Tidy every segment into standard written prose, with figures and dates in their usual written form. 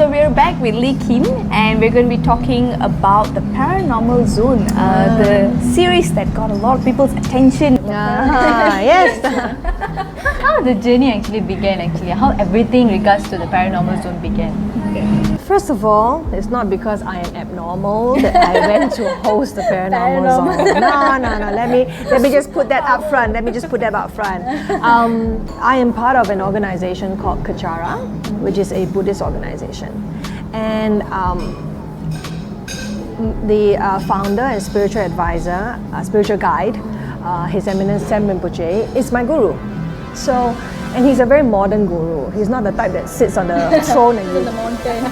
So we're back with Li Kim, and we're going to be talking about the Paranormal Zone, the series that got a lot of people's attention. Yes. How the journey actually began, how everything regards to the Paranormal Zone began. First of all, it's not because I am abnormal that I went to host the Paranormal Zone. No. Let me just put that up front. I am part of an organization called Kachara, which is a Buddhist organization. And the founder and spiritual advisor, spiritual guide, His Eminence Sam Rinpoche, is my guru. So, and he's a very modern guru. He's not the type that sits on the throne and you,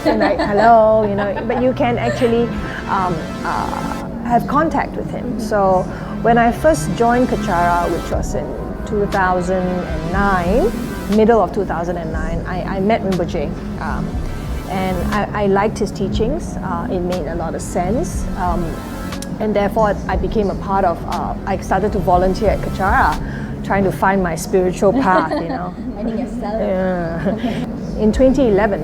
and like, hello, but you can actually have contact with him. So when I first joined Kachara, which was in 2009, middle of 2009, I met Rinpoche. And I liked his teachings. It made a lot of sense. And therefore I became a part of, I started to volunteer at Kachara, trying to find my spiritual path, Finding yourself. In 2011,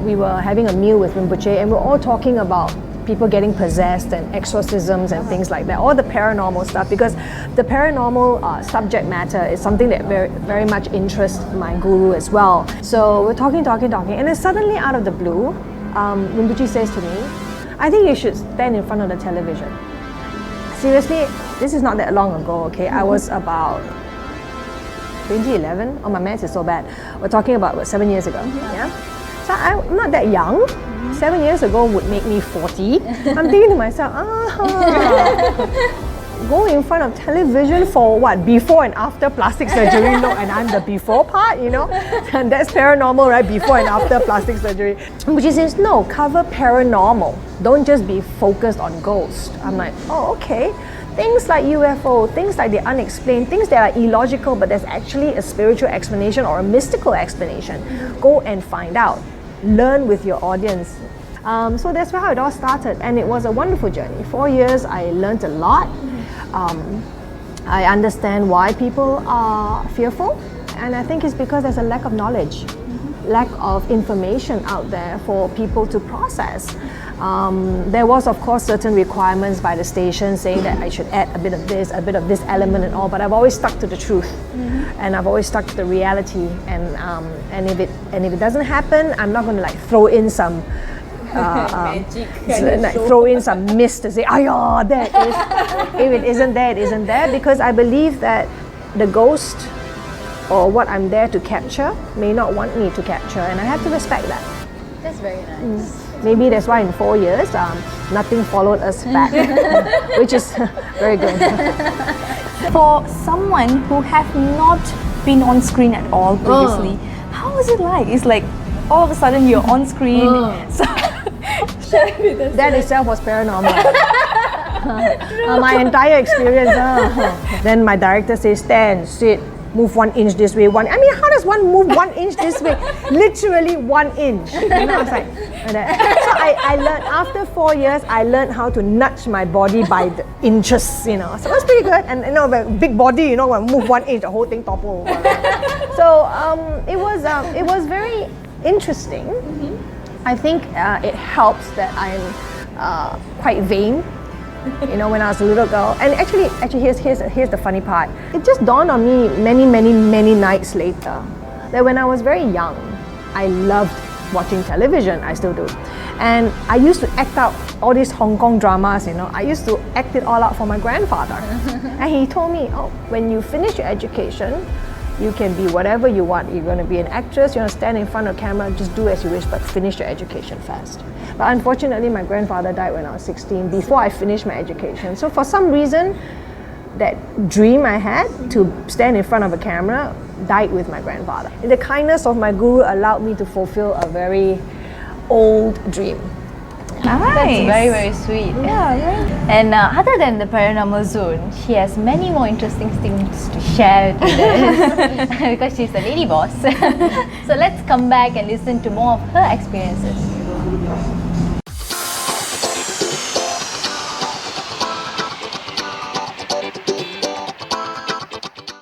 we were having a meal with Rinpoche, and we were all talking about people getting possessed and exorcisms and things like that, all the paranormal stuff, because the paranormal subject matter is something that very, very much interests my guru as well. So we're talking, and then suddenly out of the blue, Rinpoche says to me, I think you should stand in front of the television. Seriously, this is not that long ago, okay? I was about 2011. Oh, my maths is so bad. We're talking about 7 years ago, yeah? So I'm not that young. 7 years ago would make me 40. I'm thinking to myself, go in front of television for what? Before and after plastic surgery? No, and I'm the before part, And that's paranormal, right? Before and after plastic surgery. Which says, no, cover paranormal. Don't just be focused on ghosts. I'm like, oh, okay. Things like UFO, things like the unexplained, things that are illogical, but there's actually a spiritual explanation or a mystical explanation. Go and find out. Learn with your audience. So that's how it all started, and it was a wonderful journey. 4 years, I learned a lot. I understand why people are fearful, and I think it's because there's a lack of knowledge, lack of information out there for people to process. There was, of course, certain requirements by the station saying that I should add a bit of this element and all, but I've always stuck to the truth, and I've always stuck to the reality. And if it doesn't happen, I'm not going to throw in some magic, throw in some mist to say, "Ayo, there it is." If it isn't there, it isn't there, because I believe that the ghost or what I'm there to capture may not want me to capture, and I have to respect that. That's very nice. Maybe that's why in 4 years, nothing followed us back, which is very good. For someone who have not been on screen at all previously, how was it like? It's like all of a sudden you're on screen. So that itself was paranormal. My entire experience. Then my director says, stand, sit, move 1 inch this way. How does one move 1 inch this way? Literally 1 inch. I was like that. So I learned, after 4 years, I learned how to nudge my body by the inches, So it was pretty good. And the big body, when move 1 inch, the whole thing topple over. So it was very interesting. I think it helps that I'm quite vain. When I was a little girl. And actually here's the funny part. It just dawned on me many nights later that when I was very young, I loved watching television. I still do. And I used to act out all these Hong Kong dramas, I used to act it all out for my grandfather. And he told me, when you finish your education, you can be whatever you want. You're going to be an actress, you want to stand in front of camera, just do as you wish, but finish your education first. But unfortunately, my grandfather died when I was 16, before I finished my education. So for some reason, that dream I had to stand in front of a camera died with my grandfather. And the kindness of my guru allowed me to fulfill a very old dream. Nice. That's very, very sweet. Yeah, right. And other than the Paranormal Zone, she has many more interesting things to share with us because she's a lady boss. So let's come back and listen to more of her experiences.